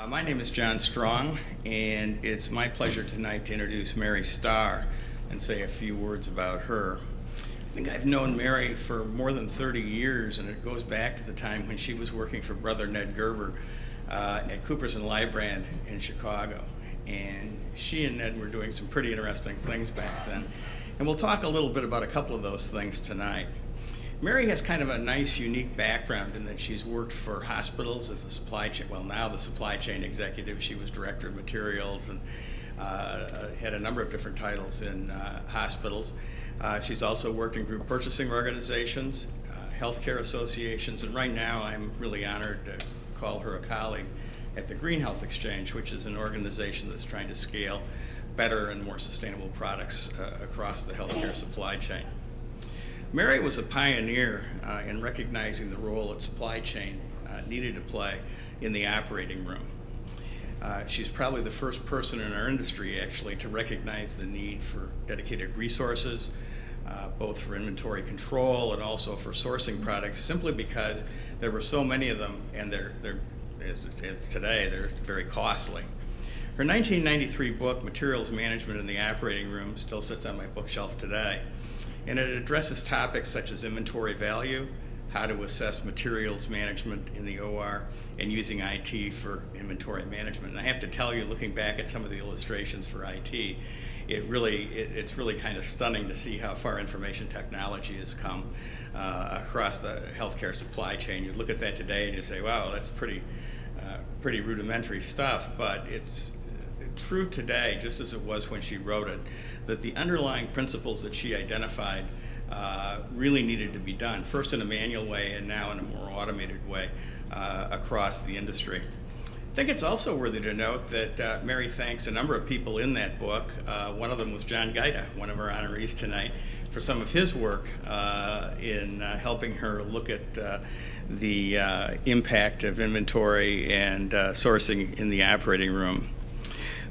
My name is John Strong, and it's my pleasure tonight to introduce Mary Starr and say a few words about her. I think I've known Mary for more than 30 years, and it goes back to the time when she was working for Brother Ned Gerber at Coopers and Lybrand in Chicago. And she and Ned were doing some pretty interesting things back then. And we'll talk a little bit about a couple of those things tonight. Mary has kind of a nice, unique background in that she's worked for hospitals as the supply chain, well, now the supply chain executive. She was director of materials and had a number of different titles in hospitals. She's also worked in group purchasing organizations, healthcare associations, and right now I'm really honored to call her a colleague at the Green Health Exchange, which is an organization that's trying to scale better and more sustainable products across the healthcare supply chain. Mary was a pioneer in recognizing the role that supply chain needed to play in the operating room. She's probably the first person in our industry actually to recognize the need for dedicated resources, both for inventory control and also for sourcing products, simply because there were so many of them, and today they're very costly. Her 1993 book, Materials Management in the Operating Room, still sits on my bookshelf today. And it addresses topics such as inventory value, how to assess materials management in the OR, and using IT for inventory management. And I have to tell you, looking back at some of the illustrations for IT, it's really kind of stunning to see how far information technology has come across the healthcare supply chain. You look at that today and you say, wow, that's pretty rudimentary stuff, but it's true today, just as it was when she wrote it, that the underlying principles that she identified really needed to be done, first in a manual way and now in a more automated way across the industry. I think it's also worthy to note that Mary thanks a number of people in that book. One of them was John Gaida, one of our honorees tonight, for some of his work in helping her look at the impact of inventory and sourcing in the operating room.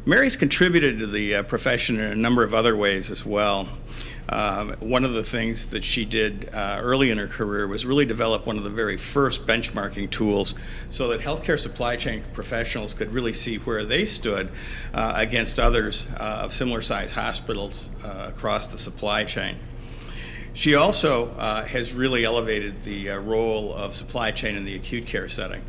Mary's contributed to the profession in a number of other ways as well. One of the things that she did early in her career was really develop one of the very first benchmarking tools so that healthcare supply chain professionals could really see where they stood against others of similar sized hospitals across the supply chain. She also has really elevated the role of supply chain in the acute care setting.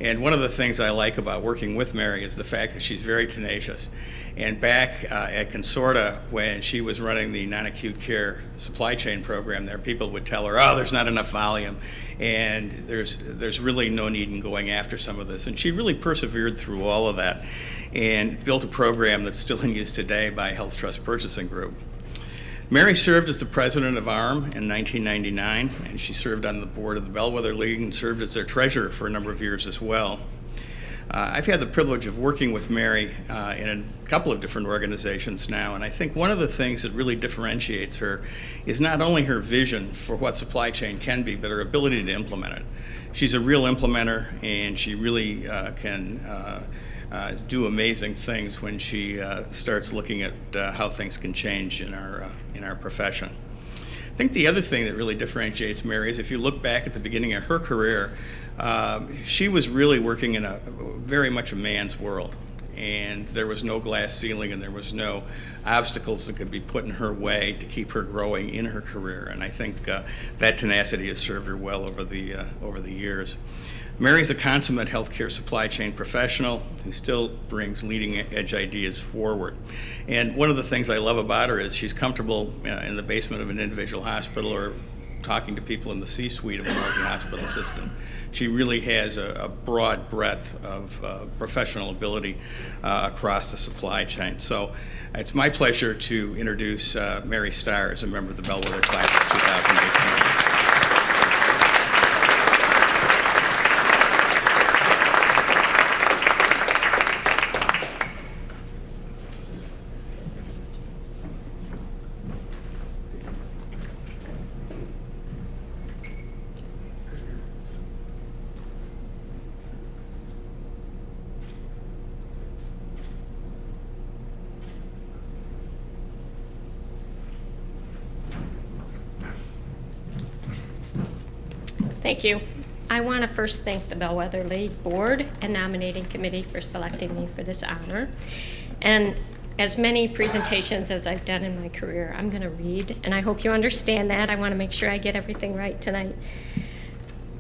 And one of the things I like about working with Mary is the fact that she's very tenacious. And back at Consorta, when she was running the non-acute care supply chain program there, people would tell her, oh, there's not enough volume, and there's really no need in going after some of this. And she really persevered through all of that and built a program that's still in use today by Health Trust Purchasing Group. Mary served as the president of ARM in 1999, and she served on the board of the Bellwether League and served as their treasurer for a number of years as well. I've had the privilege of working with Mary in a couple of different organizations now, and I think one of the things that really differentiates her is not only her vision for what supply chain can be, but her ability to implement it. She's a real implementer, and she really can do amazing things when she starts looking at how things can change in our profession. I think the other thing that really differentiates Mary is if you look back at the beginning of her career, she was really working in a very much a man's world, and there was no glass ceiling and there was no obstacles that could be put in her way to keep her growing in her career. And I think that tenacity has served her well over the years. Mary's a consummate healthcare supply chain professional who still brings leading edge ideas forward. And one of the things I love about her is she's comfortable in the basement of an individual hospital or talking to people in the C-suite of a multi-hospital system. She really has a broad breadth of professional ability across the supply chain. So it's my pleasure to introduce Mary Starr as a member of the Bellwether class of 2018. Thank you. I want to first thank the Bellwether League Board and Nominating Committee for selecting me for this honor. And as many presentations as I've done in my career, I'm going to read, and I hope you understand that. I want to make sure I get everything right tonight.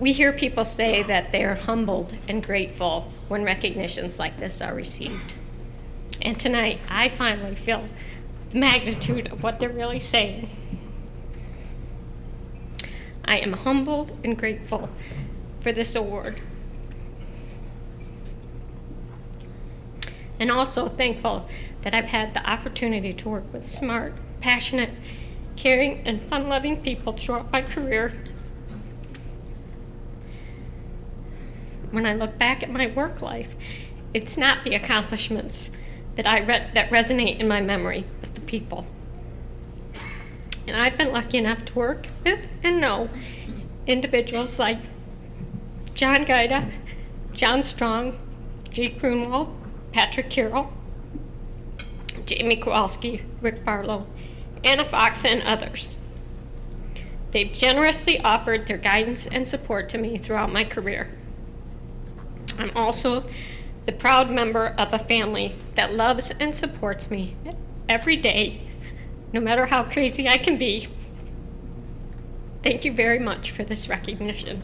We hear people say that they're humbled and grateful when recognitions like this are received. And tonight, I finally feel the magnitude of what they're really saying. I am humbled and grateful for this award. And also thankful that I've had the opportunity to work with smart, passionate, caring, and fun-loving people throughout my career. When I look back at my work life, it's not the accomplishments that that resonate in my memory, but the people. And I've been lucky enough to work with and know individuals like John Gaida, John Strong, G. Grunwald, Patrick Carroll, Jamie Kowalski, Rick Barlow, Anna Fox, and others. They've generously offered their guidance and support to me throughout my career. I'm also the proud member of a family that loves and supports me every day, no matter how crazy I can be. Thank you very much for this recognition.